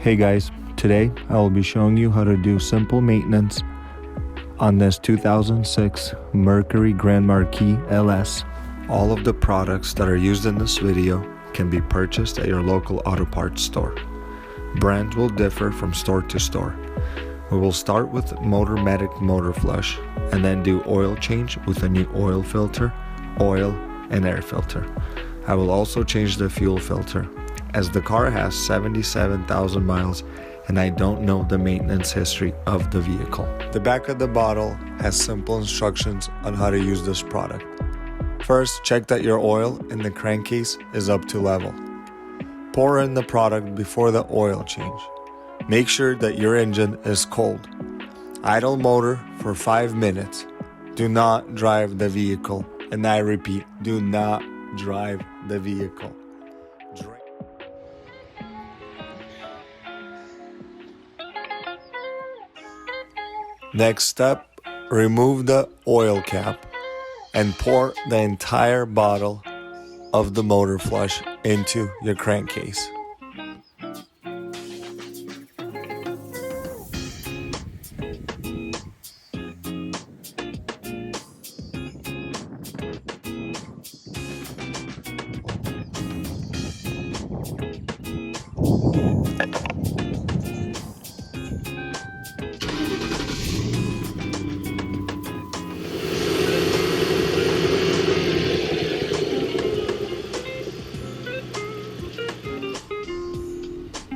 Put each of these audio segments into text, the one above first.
Hey guys, today I will be showing you how to do simple maintenance on this 2006 Mercury Grand Marquis LS. All of the products that are used in this video can be purchased at your local auto parts store. Brands will differ from store to store. We will start with Motormatic motor flush and then do oil change with a new oil filter, oil, and air filter. I will also change the fuel filter, as the car has 77,000 miles and I don't know the maintenance history of the vehicle. The back of the bottle has simple instructions on how to use this product. First, check that your oil in the crankcase is up to level. Pour in the product before the oil change. Make sure that your engine is cold. Idle motor for 5 minutes. Do not drive the vehicle. And I repeat, do not drive the vehicle. Next step, remove the oil cap and pour the entire bottle of the motor flush into your crankcase.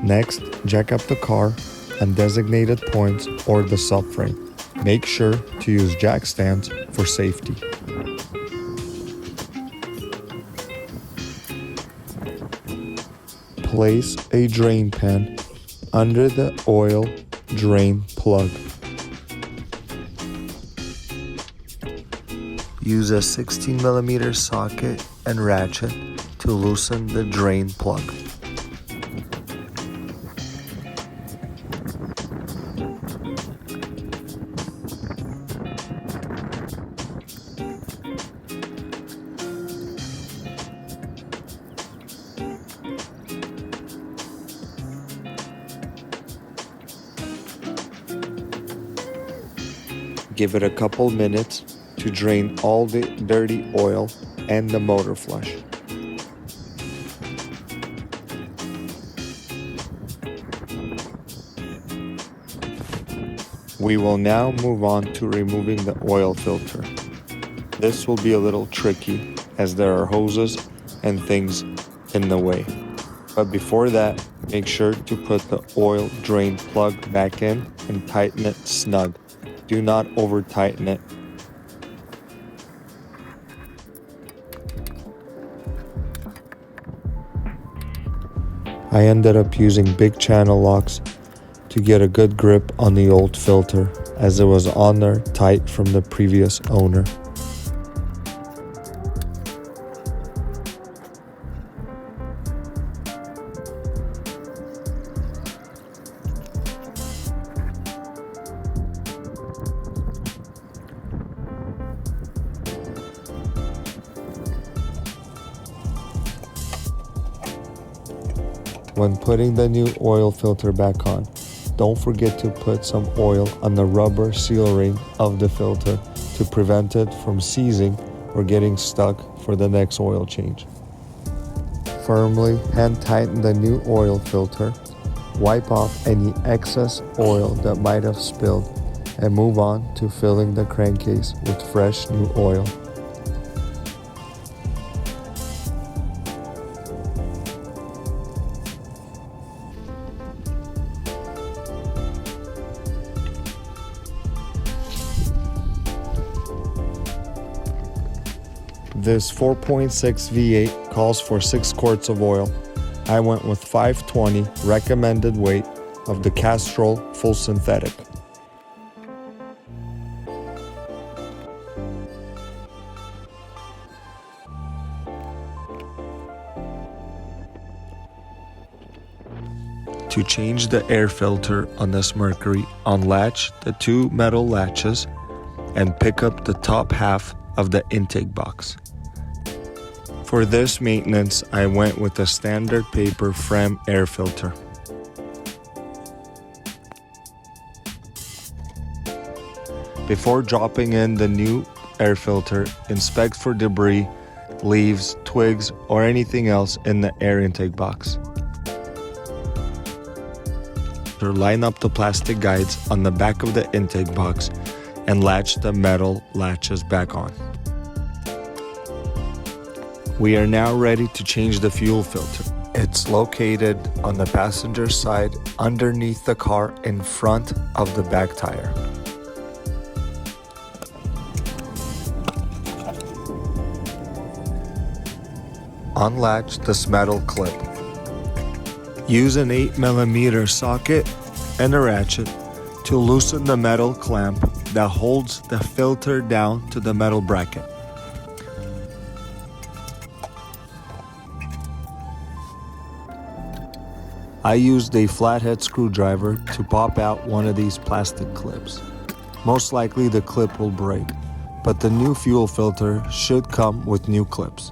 Next, jack up the car on designated points or the subframe. Make sure to use jack stands for safety. Place a drain pan under the oil drain plug. Use a 16mm socket and ratchet to loosen the drain plug. Give it a couple minutes to drain all the dirty oil and the motor flush. We will now move on to removing the oil filter. This will be a little tricky as there are hoses and things in the way. But before that, make sure to put the oil drain plug back in and tighten it snug. Do not over tighten it. I ended up using big channel locks to get a good grip on the old filter, as it was on there tight from the previous owner. When putting the new oil filter back on, don't forget to put some oil on the rubber seal ring of the filter to prevent it from seizing or getting stuck for the next oil change. Firmly hand tighten the new oil filter, wipe off any excess oil that might have spilled, and move on to filling the crankcase with fresh new oil. This 4.6 V8 calls for 6 quarts of oil. I went with 520 recommended weight of the Castrol full synthetic. To change the air filter on this Mercury, unlatch the 2 metal latches and pick up the top half of the intake box. For this maintenance, I went with a standard paper Fram air filter. Before dropping in the new air filter, inspect for debris, leaves, twigs, or anything else in the air intake box. Line up the plastic guides on the back of the intake box and latch the metal latches back on. We are now ready to change the fuel filter. It's located on the passenger side underneath the car in front of the back tire. Unlatch this metal clip. Use an 8mm socket and a ratchet to loosen the metal clamp that holds the filter down to the metal bracket. I used a flathead screwdriver to pop out one of these plastic clips. Most likely the clip will break, but the new fuel filter should come with new clips.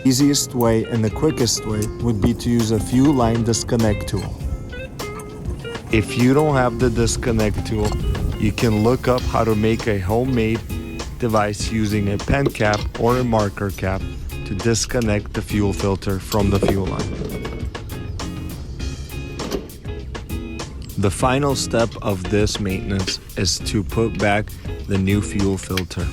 Easiest way and the quickest way would be to use a fuel line disconnect tool. If you don't have the disconnect tool, you can look up how to make a homemade device using a pen cap or a marker cap to disconnect the fuel filter from the fuel line. The final step of this maintenance is to put back the new fuel filter.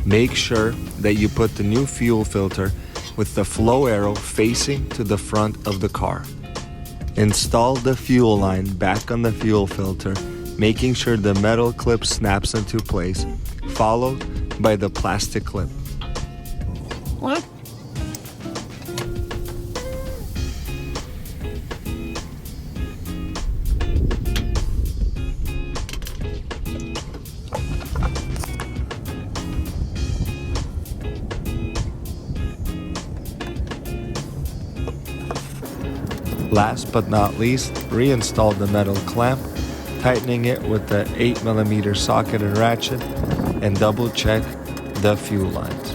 Make sure that you put the new fuel filter with the flow arrow facing to the front of the car. Install the fuel line back on the fuel filter, making sure the metal clip snaps into place, followed by the plastic clip. What? Last but not least, reinstall the metal clamp, tightening it with the 8mm socket and ratchet, and double check the fuel lines.